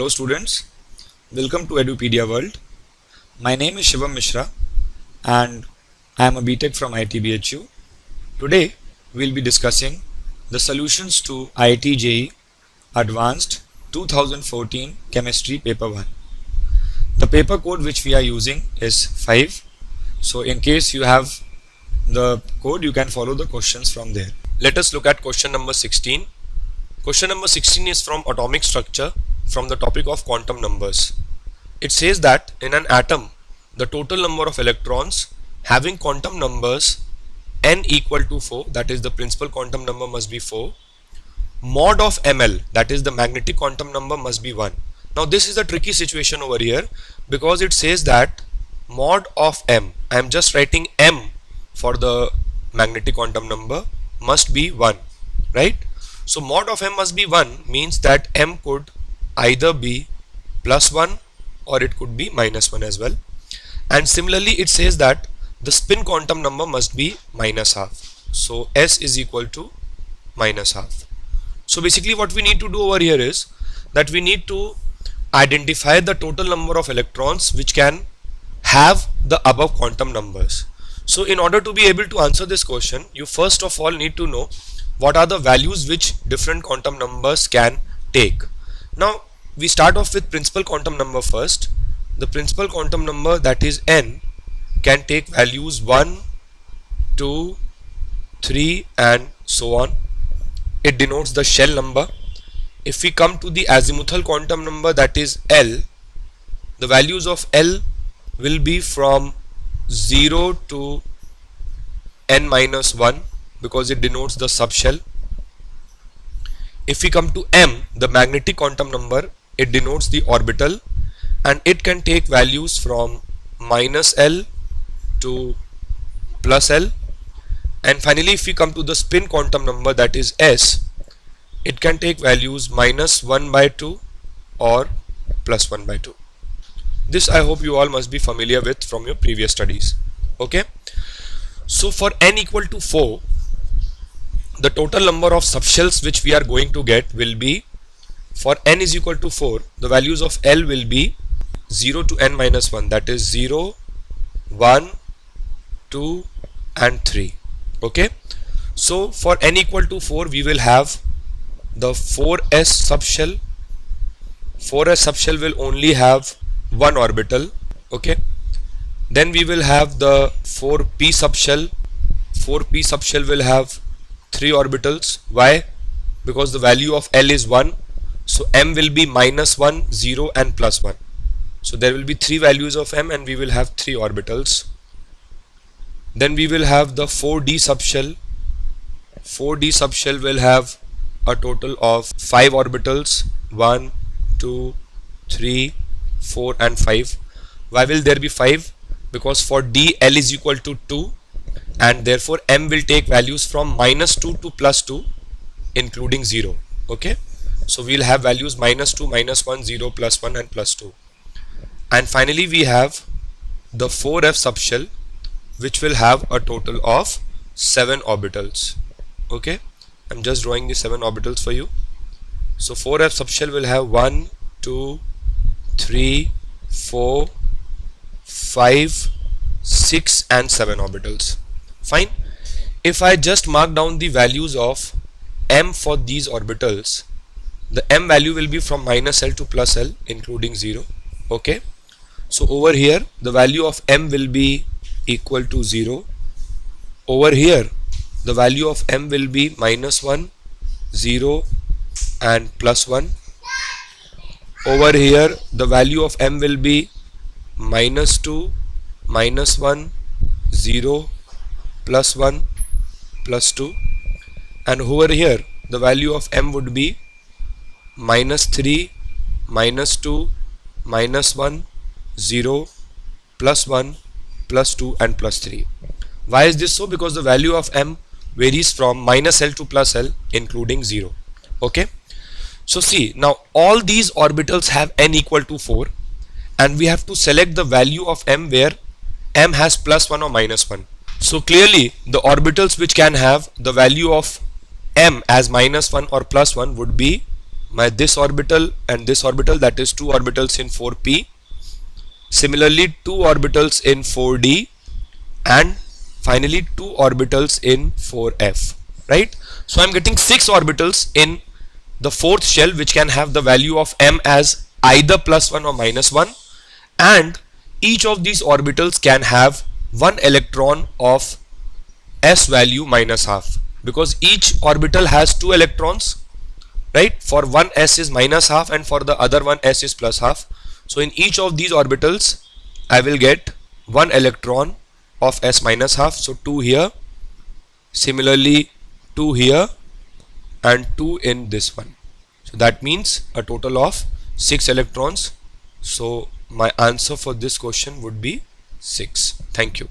Hello students, welcome to Edupedia World. My name is Shivam Mishra and I am a BTech from IIT-BHU. Today we will be discussing the solutions to IIT JEE Advanced 2014 Chemistry Paper 1. The paper code which we are using is 5. So in case you have the code, you can follow the questions from there. Let us look at question number 16. Question number 16 is from atomic structure from the topic of quantum numbers. It says that in an atom, the total number of electrons having quantum numbers n equal to 4, that is the principal quantum number must be 4, mod of ml, that is the magnetic quantum number must be 1. Now this is a tricky situation over here because it says that mod of m, I am just writing m for the magnetic quantum number, must be 1, right? So mod of m must be 1 means that m could either be plus 1 or it could be minus 1 as well. And similarly it says that the spin quantum number must be minus half. So s is equal to minus half. So basically what we need to do over here is that we need to identify the total number of electrons which can have the above quantum numbers. So in order to be able to answer this question, you first of all need to know what are the values which different quantum numbers can take. Now we start off with principal quantum number first. The principal quantum number, that is n, can take values 1, 2, 3 and so on. It denotes the shell number. If we come to the azimuthal quantum number, that is L, the values of L will be from 0 to n minus 1 because it denotes the subshell. If we come to M, the magnetic quantum number, it denotes the orbital and it can take values from minus L to plus L. And finally if we come to the spin quantum number, that is S, it can take values minus 1 by 2 or plus 1 by 2. This I hope you all must be familiar with from your previous studies. Okay. So for n equal to 4, the total number of subshells which we are going to get will be, for n is equal to 4, the values of L will be 0 to n minus 1, that is 0, 1, 2 and 3. Okay. So for n equal to 4 we will have the 4s subshell. 4s subshell will only have one orbital. Okay. Then we will have the 4p subshell. 4p subshell will have 3 orbitals. Why? Because the value of L is 1. So m will be minus 1, 0 and plus 1. So there will be 3 values of m and we will have 3 orbitals. Then we will have the 4d subshell. 4d subshell will have a total of 5 orbitals, 1, 2, 3, 4 and 5. Why will there be 5? Because for d, L is equal to 2 and therefore m will take values from minus 2 to plus 2 including 0. Okay. So we will have values minus 2, minus 1, 0, plus 1 and plus 2. And finally we have the 4f subshell which will have a total of 7 orbitals. Okay. I'm just drawing the 7 orbitals for you. So 4f subshell will have 1, 2, 3, 4, 5, 6 and 7 orbitals. Fine. If I just mark down the values of m for these orbitals, the m value will be from minus L to plus L including 0. Okay. So over here the value of m will be equal to 0. Over here the value of m will be minus 1, 0 and plus 1. Over here the value of m will be minus 2, minus 1, 0, plus 1, plus 2. And over here the value of m would be minus 3, minus 2, minus 1, 0, plus 1, plus 2 and plus 3. Why is this so? Because the value of m varies from minus L to plus L including 0. Okay. So see, now all these orbitals have n equal to 4 and we have to select the value of m where m has plus 1 or minus 1. So clearly the orbitals which can have the value of m as minus 1 or plus 1 would be this orbital and this orbital, that is 2 orbitals in 4p. Similarly 2 orbitals in 4d, and finally 2 orbitals in 4f, right? So I'm getting 6 orbitals in the fourth shell, which can have the value of m as either +1 or -1, and each of these orbitals can have one electron of s value -12, because each orbital has 2 electrons, right? For one s is -12 and for the other one s is +12. So in each of these orbitals I will get one electron of s -12. So 2 here, similarly 2 here, and 2 in this one. So that means a total of 6 electrons. So my answer for this question would be 6. Thank you.